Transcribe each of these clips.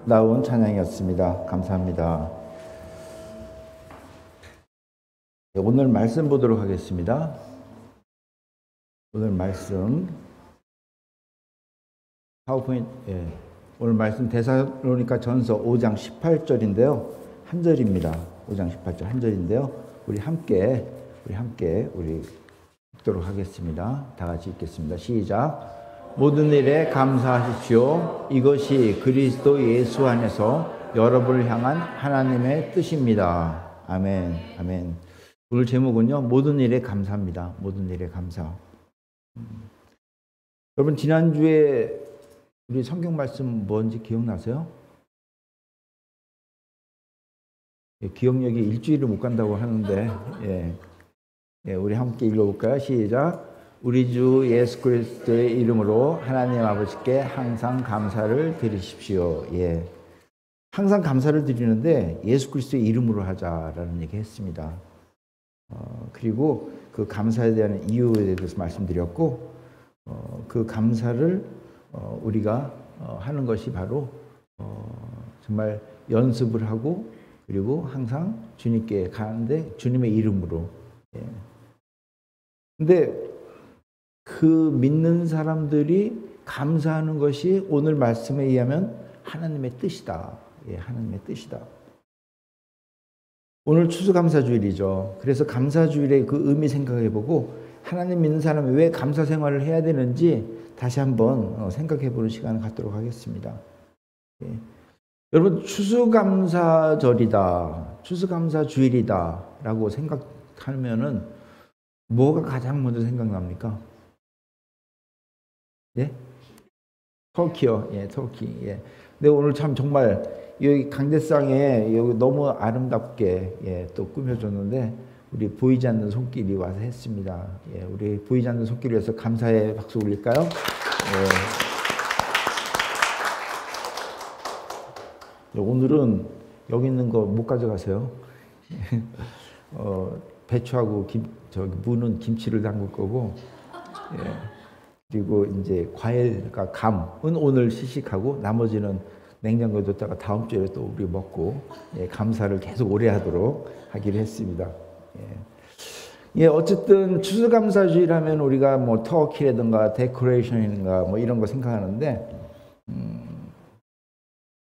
아름다운 찬양이었습니다. 감사합니다. 오늘 말씀 보도록 하겠습니다. 오늘 말씀 파워포인트, 오늘 말씀 데살로니가 전서 5장 18절인데요. 한 절입니다. 5장 18절 한 절인데요. 우리 함께 읽도록 하겠습니다. 다 같이 읽겠습니다. 시작. 모든 일에 감사하십시오. 이것이 그리스도 예수 안에서 여러분을 향한 하나님의 뜻입니다. 아멘. 아멘. 오늘 제목은요, 모든 일에 감사합니다. 모든 일에 감사. 여러분, 지난주에 우리 성경 말씀 뭔지 기억나세요? 기억력이 일주일을 못 간다고 하는데, 우리 함께 읽어볼까요? 시작. 우리 주 예수 그리스도의 이름으로 하나님 아버지께 항상 감사를 드리십시오. 항상 감사를 드리는데 예수 그리스도의 이름으로 하자라는 얘기 했습니다. 그리고 그 감사에 대한 이유에 대해서 말씀드렸고, 그 감사를 우리가 하는 것이 바로 정말 연습을 하고, 그리고 항상 주님께 가는데 주님의 이름으로. 근데 그 믿는 사람들이 감사하는 것이 오늘 말씀에 의하면 하나님의 뜻이다. 하나님의 뜻이다. 오늘 추수감사주일이죠. 그래서 감사주일의 그 의미 생각해보고 하나님 믿는 사람이 왜 감사 생활을 해야 되는지 다시 한번 생각해보는 시간을 갖도록 하겠습니다. 여러분, 추수감사절이다, 추수감사주일이다 라고 생각하면은 뭐가 가장 먼저 생각납니까? 터키요. 터키. 근데 오늘 참 정말 여기 강대상에 여기 너무 아름답게 또 꾸며줬는데 우리 보이지 않는 손길이 와서 했습니다. 우리 보이지 않는 손길을 위해서 감사의 박수 올릴까요? 오늘은 여기 있는 거 못 가져가세요. 배추하고 무는 김치를 담글 거고, 그리고 이제 과일과 감은 오늘 시식하고 나머지는 냉장고에 뒀다가 다음 주에 또 우리 먹고 감사를 계속 오래 하도록 하기로 했습니다. 어쨌든 추수감사주일 하면 우리가 뭐 터키라든가 데코레이션인가 뭐 이런 거 생각하는데,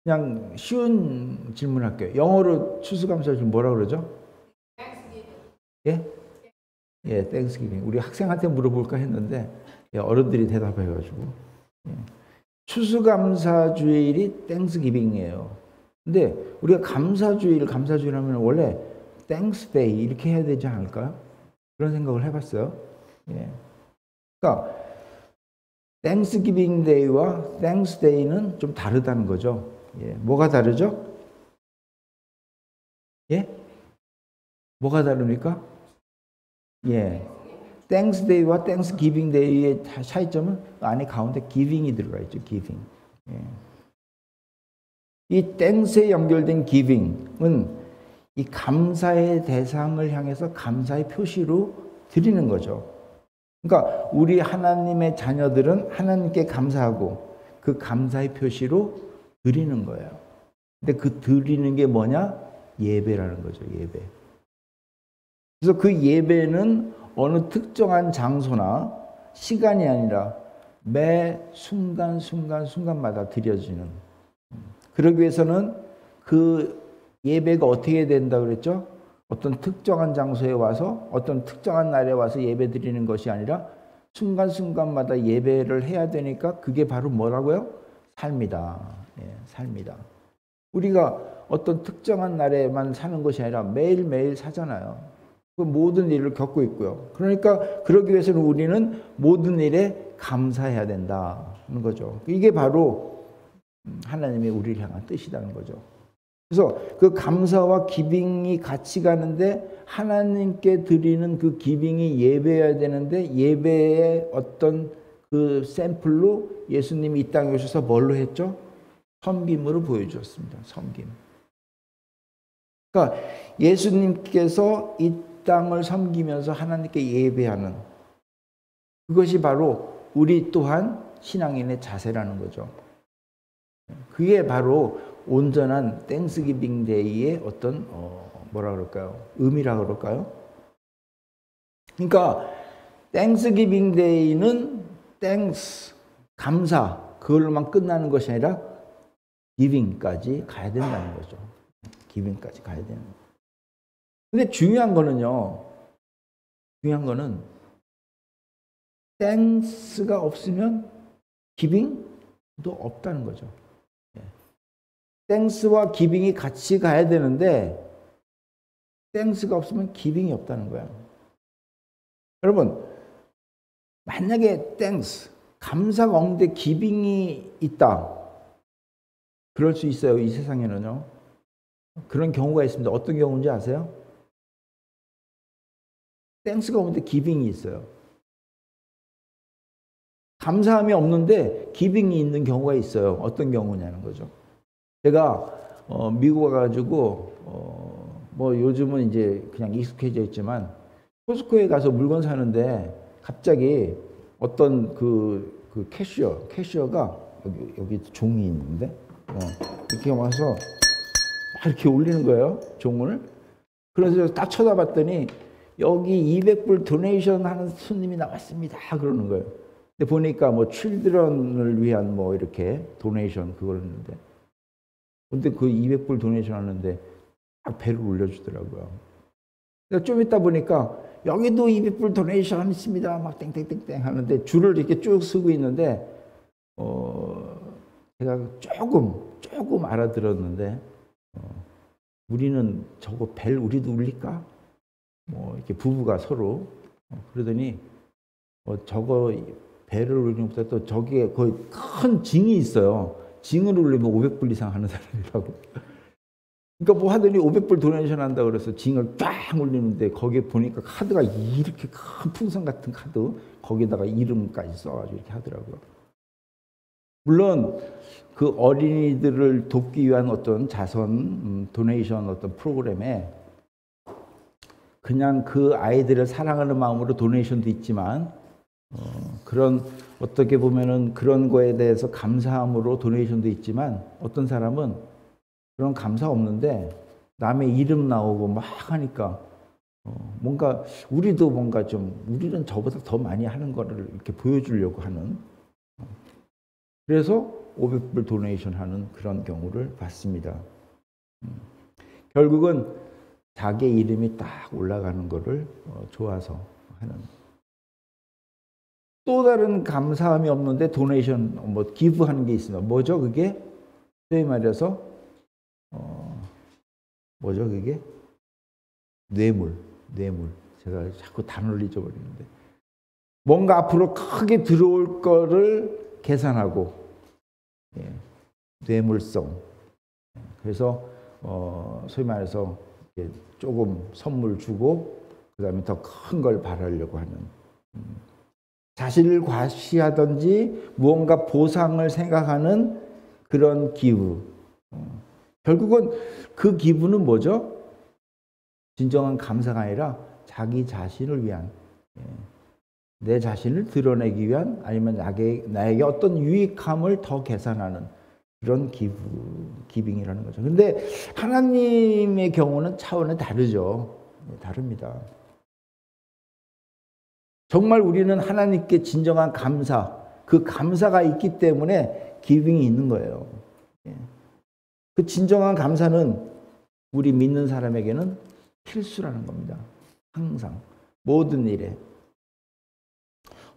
그냥 쉬운 질문할게요. 영어로 추수감사주일 뭐라 그러죠? 땡스기빙. 우리 학생한테 물어볼까 했는데 어른들이 대답해가지고, 추수감사주일이 땡스기빙이에요. 근데 우리가 감사주일 하면 원래 땡스데이 이렇게 해야 되지 않을까요? 그런 생각을 해봤어요. 그러니까 땡스기빙 데이와 땡스데이는 좀 다르다는 거죠. 뭐가 다르죠? 뭐가 다릅니까? 땡스데이와 땡스기빙데이의 차이점은 안에 가운데 기빙이 들어가 있죠. 기빙. 이 땡스에 연결된 기빙은 이 감사의 대상을 향해서 감사의 표시로 드리는 거죠. 그러니까 우리 하나님의 자녀들은 하나님께 감사하고 그 감사의 표시로 드리는 거예요. 근데 그 드리는 게 뭐냐? 예배라는 거죠. 예배. 그래서 그 예배는 어느 특정한 장소나 시간이 아니라 매 순간마다 드려지는. 그러기 위해서는 그 예배가 어떻게 된다고 그랬죠? 어떤 특정한 장소에 와서 어떤 특정한 날에 와서 예배 드리는 것이 아니라 순간마다 예배를 해야 되니까 그게 바로 뭐라고요? 삶이다. 삶이다. 우리가 어떤 특정한 날에만 사는 것이 아니라 매일매일 사잖아요. 그 모든 일을 겪고 있고요. 그러니까 그러기 위해서는 우리는 모든 일에 감사해야 된다는 거죠. 이게 바로 하나님의 우리를 향한 뜻이라는 거죠. 그래서 그 감사와 기빙이 같이 가는데 하나님께 드리는 그 기빙이 예배여야 되는데 예배의 어떤 그 샘플로 예수님이 이 땅에 오셔서 뭘로 했죠? 섬김으로 보여주었습니다. 섬김. 그러니까 예수님께서 이 땅을 섬기면서 하나님께 예배하는 그것이 바로 우리 또한 신앙인의 자세라는 거죠. 그게 바로 온전한 땡스기빙 데이의 어떤 뭐라 그럴까요? 의미라 그럴까요? 그러니까 땡스기빙 데이는 땡스, 감사 그걸로만 끝나는 것이 아니라 기빙까지 가야 된다는 거죠. 기빙까지 가야 되는 거예요. 근데 중요한 거는 땡스가 없으면 기빙도 없다는 거죠. 땡스와 기빙이 같이 가야 되는데 땡스가 없으면 기빙이 없다는 거야. 여러분, 만약에 땡스, 감사가 없는데 기빙이 있다. 그럴 수 있어요. 이 세상에는요. 그런 경우가 있습니다. 어떤 경우인지 아세요? 땡스가 없는데 기빙이 있어요. 감사함이 없는데 기빙이 있는 경우가 있어요. 어떤 경우냐는 거죠. 제가 미국 와가지고 뭐 요즘은 이제 그냥 익숙해져 있지만 코스코에 가서 물건 사는데 갑자기 어떤 그 캐셔가 여기 종이 있는데 이렇게 와서 막 이렇게 올리는 거예요. 종을. 그래서 딱 쳐다봤더니 여기 200불 도네이션 하는 손님이 나왔습니다. 그러는 거예요. 근데 보니까 뭐 칠드런을 위한 뭐 이렇게 도네이션 그걸 했는데 근데 그 200불 도네이션 하는데 딱 배를 올려주더라고요. 좀 있다 보니까 여기도 200불 도네이션 있습니다. 막 땡땡땡땡 하는데 줄을 이렇게 쭉 서고 있는데 제가 조금 알아들었는데 우리는 저거 벨 우리도 울릴까? 뭐 이렇게 부부가 서로 그러더니 저거 벨을 울리는 것보다 또 저기에 거의 큰 징이 있어요. 징을 울리면 500불 이상 하는 사람이라고. 그러니까 뭐 하더니 500불 도네이션 한다 그래서 징을 쫙 올리는데 거기에 보니까 카드가 이렇게 큰 풍선 같은 카드 거기다가 이름까지 써가지고 이렇게 하더라고요. 물론 그 어린이들을 돕기 위한 어떤 자선 도네이션 어떤 프로그램에 그냥 그 아이들을 사랑하는 마음으로 도네이션도 있지만 그런 어떻게 보면은 그런 거에 대해서 감사함으로 도네이션도 있지만 어떤 사람은 그런 감사 없는데 남의 이름 나오고 막 하니까 뭔가 우리도 뭔가 좀 우리는 저보다 더 많이 하는 거를 이렇게 보여주려고 하는 그래서 500불 도네이션 하는 그런 경우를 봤습니다. 결국은 자기 이름이 딱 올라가는 거를 좋아서 하는 또 다른 감사함이 없는데 도네이션 뭐 기부하는 게 있습니다. 뭐죠 그게? 소위 말해서 뭐죠 그게? 뇌물. 제가 자꾸 단어를 잊어버리는데 뭔가 앞으로 크게 들어올 거를 계산하고 뇌물성. 그래서 소위 말해서 조금 선물 주고 그다음에 더 큰 걸 바라려고 하는 자신을 과시하든지 무언가 보상을 생각하는 그런 기부. 결국은 그 기부는 뭐죠? 진정한 감사가 아니라 자기 자신을 위한 내 자신을 드러내기 위한 아니면 나에게 어떤 유익함을 더 계산하는 그런 기빙이라는 거죠. 그런데 하나님의 경우는 차원이 다르죠. 다릅니다. 정말 우리는 하나님께 진정한 감사, 그 감사가 있기 때문에 기빙이 있는 거예요. 그 진정한 감사는 우리 믿는 사람에게는 필수라는 겁니다. 항상 모든 일에.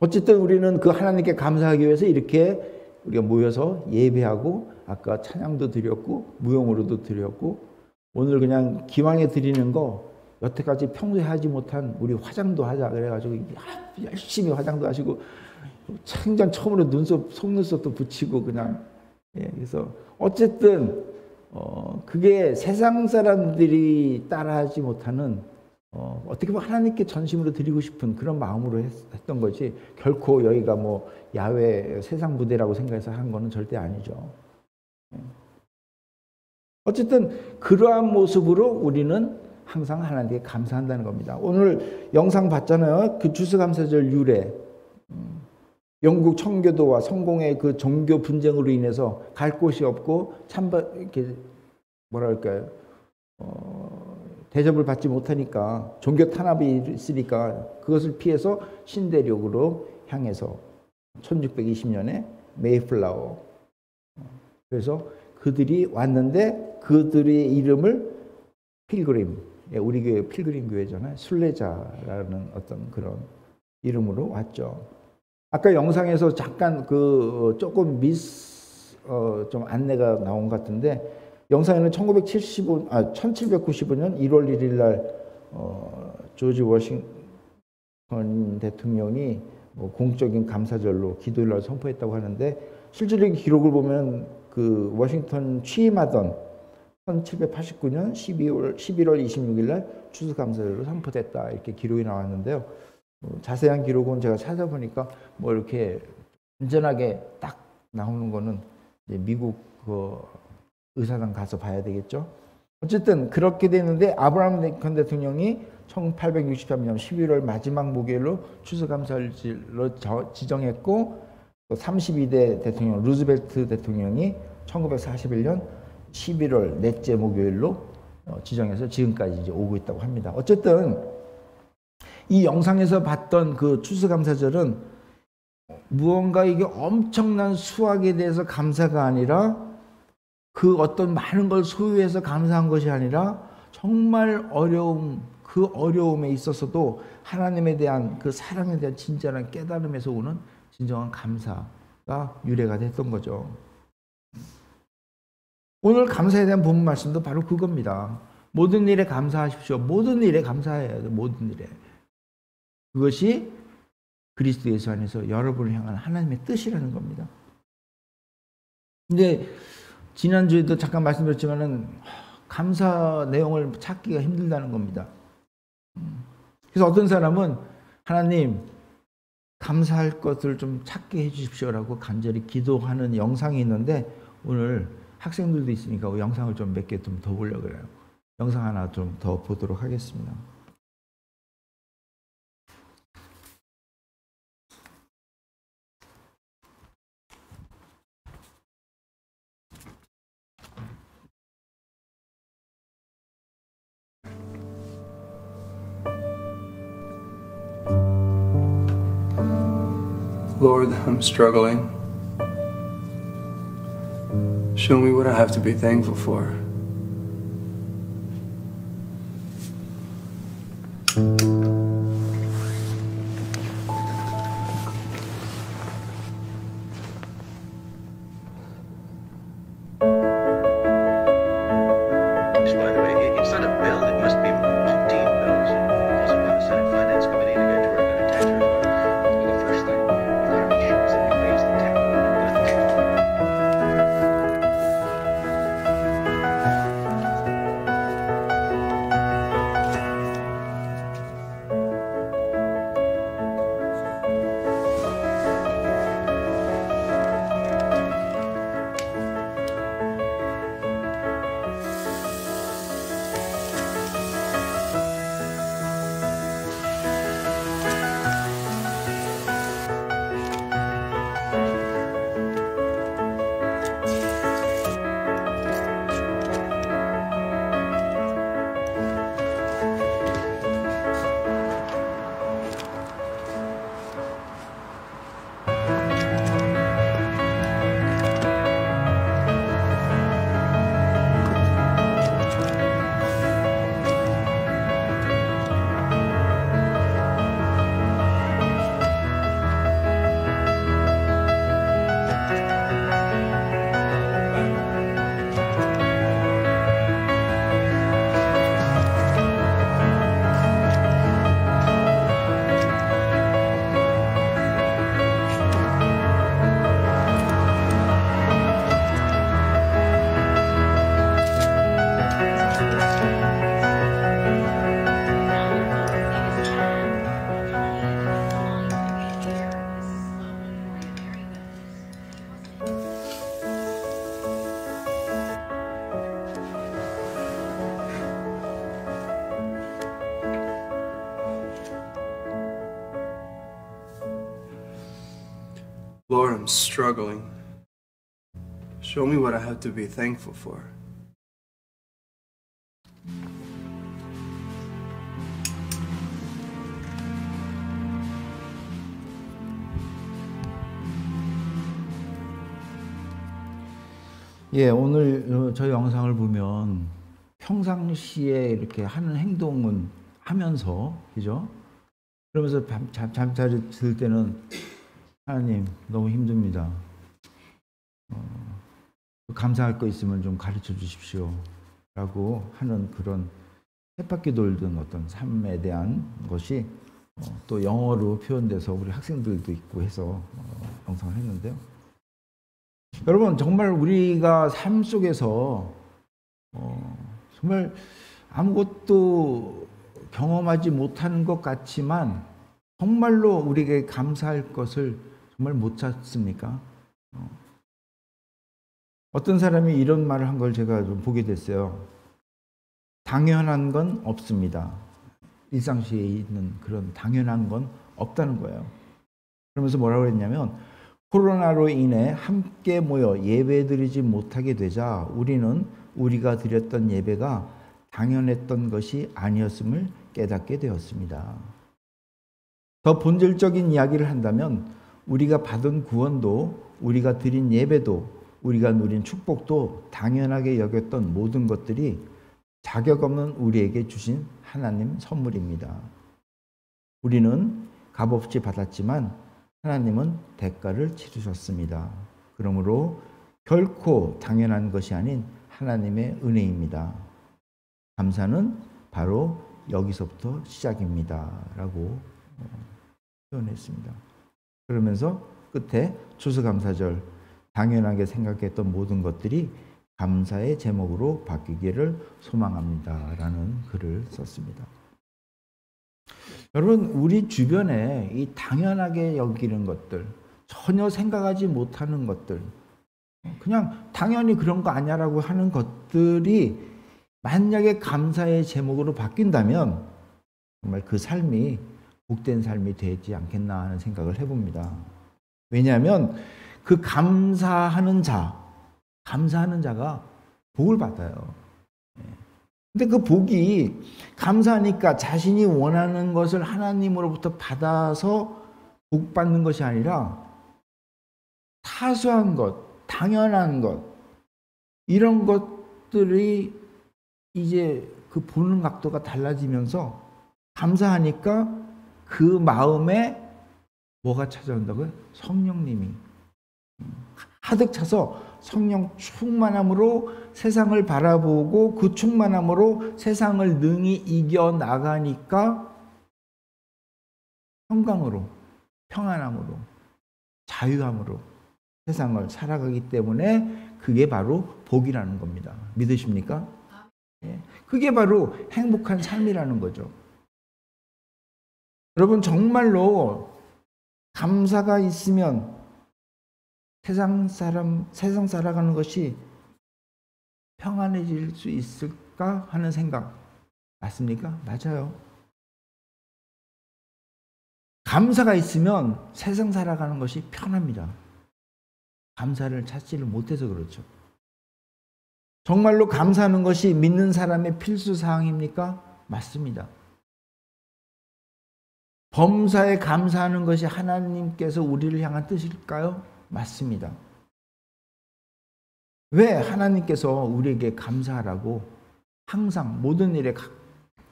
어쨌든 우리는 그 하나님께 감사하기 위해서 이렇게 우리가 모여서 예배하고 아까 찬양도 드렸고 무용으로도 드렸고 오늘 그냥 기왕에 드리는 거 여태까지 평소에 하지 못한 우리 화장도 하자 그래가지고 열심히 화장도 하시고 생전 처음으로 눈썹 속눈썹도 붙이고 그냥 그래서 어쨌든 그게 세상 사람들이 따라하지 못하는 어떻게 보면 하나님께 전심으로 드리고 싶은 그런 마음으로 했던 거지 결코 여기가 뭐 야외 세상 무대라고 생각해서 한 거는 절대 아니죠. 어쨌든 그러한 모습으로 우리는 항상 하나님께 감사한다는 겁니다. 오늘 영상 봤잖아요. 그 추수감사절 유래. 영국 청교도와 성공의 그 종교 분쟁으로 인해서 갈 곳이 없고 이렇게 뭐랄까요? 대접을 받지 못하니까 종교 탄압이 있으니까 그것을 피해서 신대륙으로 향해서 1620년에 메이플라워. 그래서 그들이 왔는데 그들의 이름을 필그림, 우리 교회 필그림 교회잖아요. 순례자라는 어떤 그런 이름으로 왔죠. 아까 영상에서 잠깐 조금 좀 안내가 나온 것 같은데 영상에는 1795년 1월 1일 날 조지 워싱턴 대통령이 공적인 감사절로 기도일 날 선포했다고 하는데 실질적인 기록을 보면 그 워싱턴 취임하던 1789년 11월 26일 날 추수감사절로 선포됐다 이렇게 기록이 나왔는데요. 자세한 기록은 제가 찾아보니까 뭐 이렇게 완전하게 딱 나오는 거는 이제 미국 의사당 가서 봐야 되겠죠. 어쨌든 그렇게 되는데 아브라함 링컨 대통령이 1863년 11월 마지막 목요일로 추수감사절로 지정했고 또 32대 대통령 루즈벨트 대통령이 1941년 11월 넷째 목요일로 지정해서 지금까지 이제 오고 있다고 합니다. 어쨌든 이 영상에서 봤던 그 추수감사절은 무언가 이게 엄청난 수확에 대해서 감사가 아니라 그 어떤 많은 걸 소유해서 감사한 것이 아니라 정말 그 어려움에 있어서도 하나님에 대한 그 사랑에 대한 진짜한 깨달음에서 오는 진정한 감사가 유래가 됐던 거죠. 오늘 감사에 대한 본문 말씀도 바로 그겁니다. 모든 일에 감사하십시오. 모든 일에 감사해야 돼요. 모든 일에. 그것이 그리스도 예수 안에서 여러분을 향한 하나님의 뜻이라는 겁니다. 근데 지난주에도 잠깐 말씀드렸지만은 감사 내용을 찾기가 힘들다는 겁니다. 그래서 어떤 사람은 하나님 감사할 것을 좀 찾게 해주십시오라고 간절히 기도하는 영상이 있는데 오늘 학생들도 있으니까 영상을 좀 몇 개 좀 더 보려고 그래요. 영상 하나 좀 더 보도록 하겠습니다. Lord, I'm struggling. Show me what I have to be thankful for. Lord, I'm struggling. Show me what I have to be thankful for. 예, 오늘 저 영상을 보면 평상시에 이렇게 하는 행동은 하면서, 그죠? 그러면서 잠자리 들 때는 하나님 너무 힘듭니다. 감사할 거 있으면 좀 가르쳐 주십시오. 라고 하는 그런 쳇바퀴 돌던 어떤 삶에 대한 것이 또 영어로 표현돼서 우리 학생들도 있고 해서 영상을 했는데요. 여러분, 정말 우리가 삶 속에서 정말 아무것도 경험하지 못하는 것 같지만 정말로 우리에게 감사할 것을 정말 못 찾습니까? 어떤 사람이 이런 말을 한 걸 제가 좀 보게 됐어요. 당연한 건 없습니다. 일상시에 있는 그런 당연한 건 없다는 거예요. 그러면서 뭐라고 했냐면, 코로나로 인해 함께 모여 예배드리지 못하게 되자 우리는 우리가 드렸던 예배가 당연했던 것이 아니었음을 깨닫게 되었습니다. 더 본질적인 이야기를 한다면 우리가 받은 구원도, 우리가 드린 예배도, 우리가 누린 축복도 당연하게 여겼던 모든 것들이 자격 없는 우리에게 주신 하나님 선물입니다. 우리는 값없이 받았지만 하나님은 대가를 치르셨습니다. 그러므로 결코 당연한 것이 아닌 하나님의 은혜입니다. 감사는 바로 여기서부터 시작입니다. 라고 표현했습니다. 그러면서 끝에 추수감사절, 당연하게 생각했던 모든 것들이 감사의 제목으로 바뀌기를 소망합니다. 라는 글을 썼습니다. 여러분, 우리 주변에 이 당연하게 여기는 것들, 전혀 생각하지 못하는 것들, 그냥 당연히 그런 거 아니야라고 하는 것들이 만약에 감사의 제목으로 바뀐다면 정말 그 삶이 복된 삶이 되지 않겠나 하는 생각을 해봅니다. 왜냐하면 그 감사하는 자가 복을 받아요. 근데 그 복이 감사하니까 자신이 원하는 것을 하나님으로부터 받아서 복 받는 것이 아니라 사소한 것, 당연한 것, 이런 것들이 이제 그 보는 각도가 달라지면서 감사하니까 그 마음에 뭐가 찾아온다고요? 성령님이 가득 차서 성령 충만함으로 세상을 바라보고 그 충만함으로 세상을 능히 이겨나가니까 평강으로, 평안함으로, 자유함으로 세상을 살아가기 때문에 그게 바로 복이라는 겁니다. 믿으십니까? 예. 그게 바로 행복한 삶이라는 거죠. 여러분, 정말로 감사가 있으면 세상 살아가는 것이 평안해질 수 있을까 하는 생각 맞습니까? 맞아요. 감사가 있으면 세상 살아가는 것이 편합니다. 감사를 찾지를 못해서 그렇죠. 정말로 감사하는 것이 믿는 사람의 필수 사항입니까? 맞습니다. 범사에 감사하는 것이 하나님께서 우리를 향한 뜻일까요? 맞습니다. 왜 하나님께서 우리에게 감사하라고, 항상 모든 일에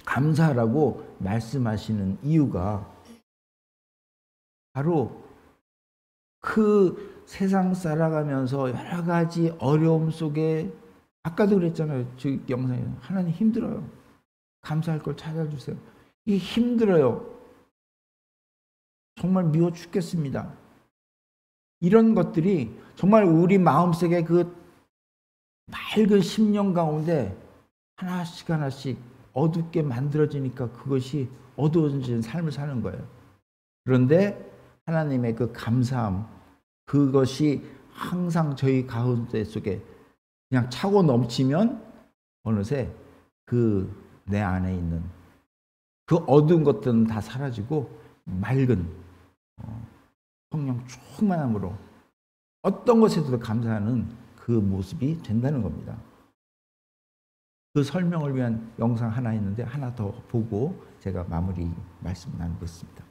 감사하라고 말씀하시는 이유가 바로 그 세상 살아가면서 여러 가지 어려움 속에, 아까도 그랬잖아요. 저 영상에 하나님 힘들어요. 감사할 걸 찾아주세요. 이게 힘들어요. 정말 미워 죽겠습니다. 이런 것들이 정말 우리 마음속에 그 맑은 심령 가운데 하나씩 하나씩 어둡게 만들어지니까 그것이 어두워진 삶을 사는 거예요. 그런데 하나님의 그 감사함, 그것이 항상 저희 가운데 속에 그냥 차고 넘치면 어느새 그 내 안에 있는 그 어두운 것들은 다 사라지고 맑은 성령 충만함으로 어떤 것에도 감사하는 그 모습이 된다는 겁니다. 그 설명을 위한 영상 하나 있는데 하나 더 보고 제가 마무리 말씀 나누겠습니다.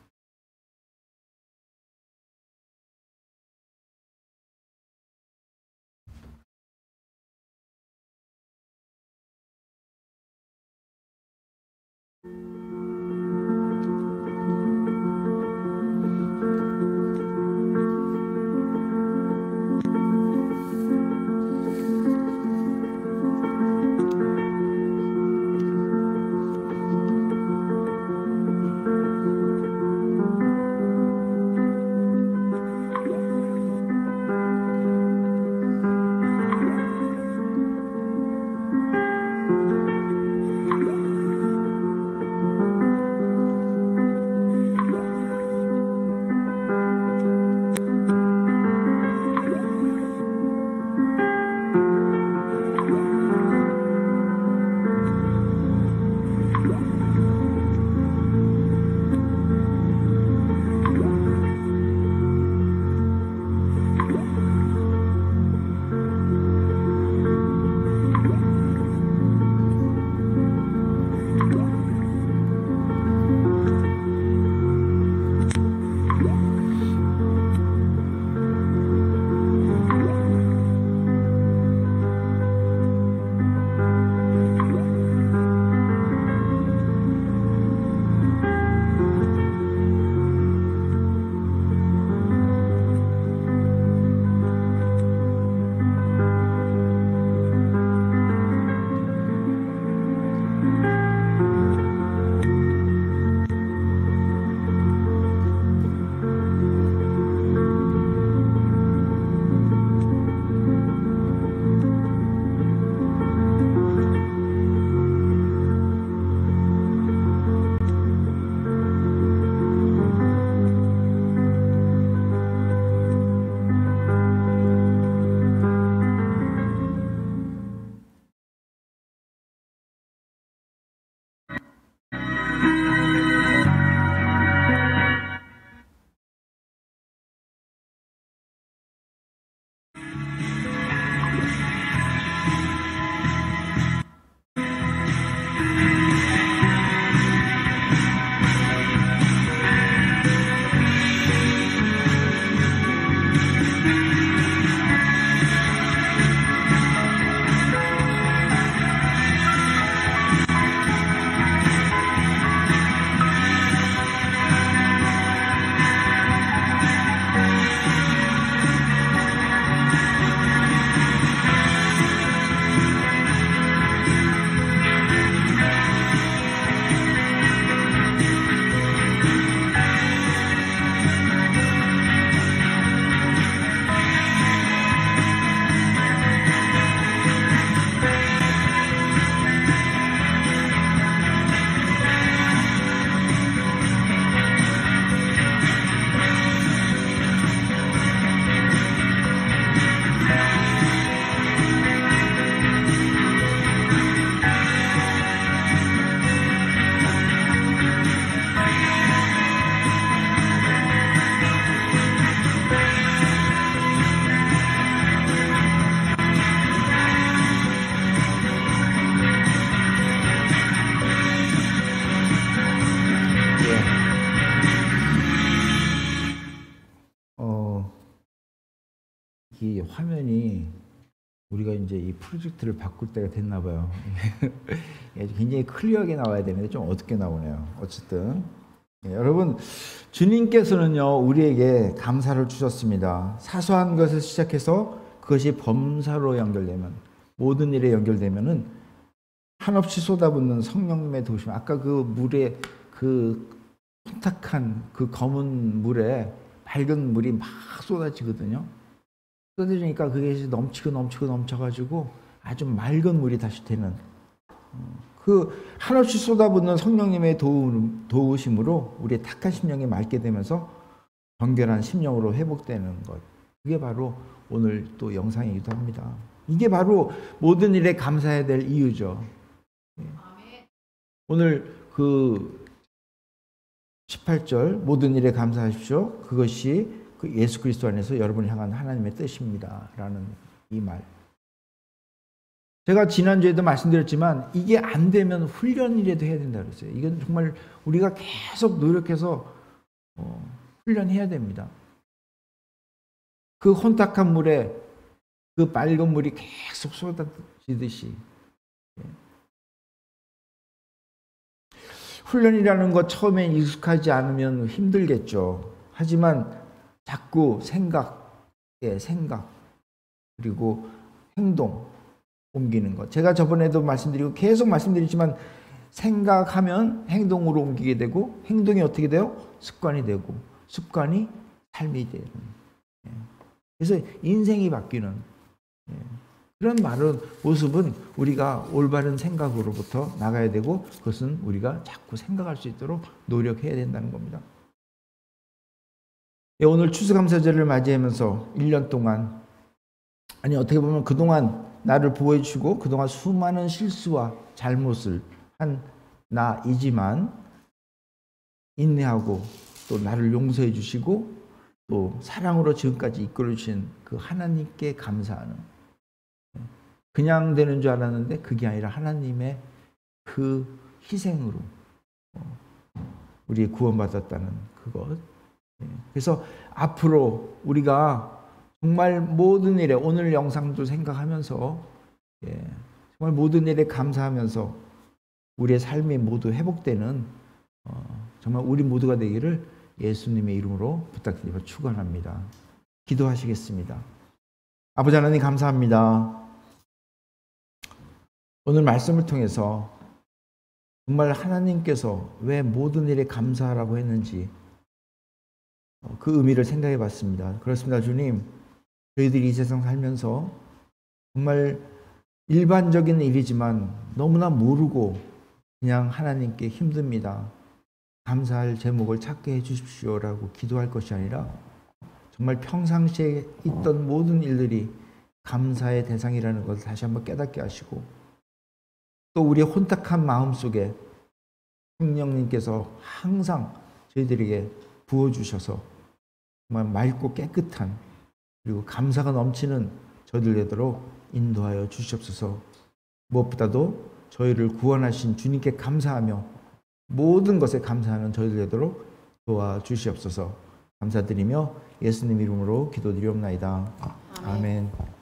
이 화면이 우리가 이제 이 프로젝트를 바꿀 때가 됐나 봐요. 굉장히 클리어하게 나와야 되는데 좀 어둡게 나오네요. 어쨌든 여러분, 주님께서는요 우리에게 감사를 주셨습니다. 사소한 것을 시작해서 그것이 범사로 연결되면, 모든 일에 연결되면은 한없이 쏟아붓는 성령님의 도우심. 아까 그 물에, 그 혼탁한 그 검은 물에 밝은 물이 막 쏟아지거든요. 쏟아지니까 그게 넘쳐가지고 아주 맑은 물이 다시 되는, 그 한없이 쏟아붓는 성령님의 도우심으로 우리의 탁한 심령이 맑게 되면서 정결한 심령으로 회복되는 것. 그게 바로 오늘 또 영상이기도 합니다. 이게 바로 모든 일에 감사해야 될 이유죠. 오늘 그 18절 모든 일에 감사하십시오. 그것이 그 예수 그리스도 안에서 여러분을 향한 하나님의 뜻입니다. 라는 이 말. 제가 지난주에도 말씀드렸지만 이게 안 되면 훈련이라도 해야 된다 그랬어요. 이건 정말 우리가 계속 노력해서 훈련해야 됩니다. 그 혼탁한 물에 그 맑은 물이 계속 쏟아지듯이. 훈련이라는 것 처음에 익숙하지 않으면 힘들겠죠. 하지만 자꾸 생각 그리고 행동 옮기는 것. 제가 저번에도 말씀드리고 계속 말씀드리지만 생각하면 행동으로 옮기게 되고 행동이 어떻게 돼요? 습관이 되고 습관이 삶이 되는. 그래서 인생이 바뀌는 그런 모습은 우리가 올바른 생각으로부터 나가야 되고 그것은 우리가 자꾸 생각할 수 있도록 노력해야 된다는 겁니다. 오늘 추수감사절을 맞이하면서 1년 동안 어떻게 보면 그동안 나를 보호해 주시고 그동안 수많은 실수와 잘못을 한 나이지만 인내하고 또 나를 용서해 주시고 또 사랑으로 지금까지 이끌어 주신 그 하나님께 감사하는, 그냥 되는 줄 알았는데 그게 아니라 하나님의 그 희생으로 우리 구원받았다는 그것. 그래서 앞으로 우리가 정말 모든 일에, 오늘 영상도 생각하면서 정말 모든 일에 감사하면서 우리의 삶이 모두 회복되는 정말 우리 모두가 되기를 예수님의 이름으로 부탁드리며 축원합니다. 기도하시겠습니다. 아버지 하나님 감사합니다. 오늘 말씀을 통해서 정말 하나님께서 왜 모든 일에 감사하라고 했는지 그 의미를 생각해 봤습니다. 그렇습니다. 주님, 저희들이 이 세상 살면서 정말 일반적인 일이지만 너무나 모르고 그냥 하나님께 힘듭니다. 감사할 제목을 찾게 해주십시오라고 기도할 것이 아니라 정말 평상시에 있던 모든 일들이 감사의 대상이라는 것을 다시 한번 깨닫게 하시고 또 우리의 혼탁한 마음속에 성령님께서 항상 저희들에게 부어주셔서 정말 맑고 깨끗한 그리고 감사가 넘치는 저희들 되도록 인도하여 주시옵소서. 무엇보다도 저희를 구원하신 주님께 감사하며 모든 것에 감사하는 저희들 되도록 도와주시옵소서. 감사드리며 예수님 이름으로 기도드리옵나이다. 아멘.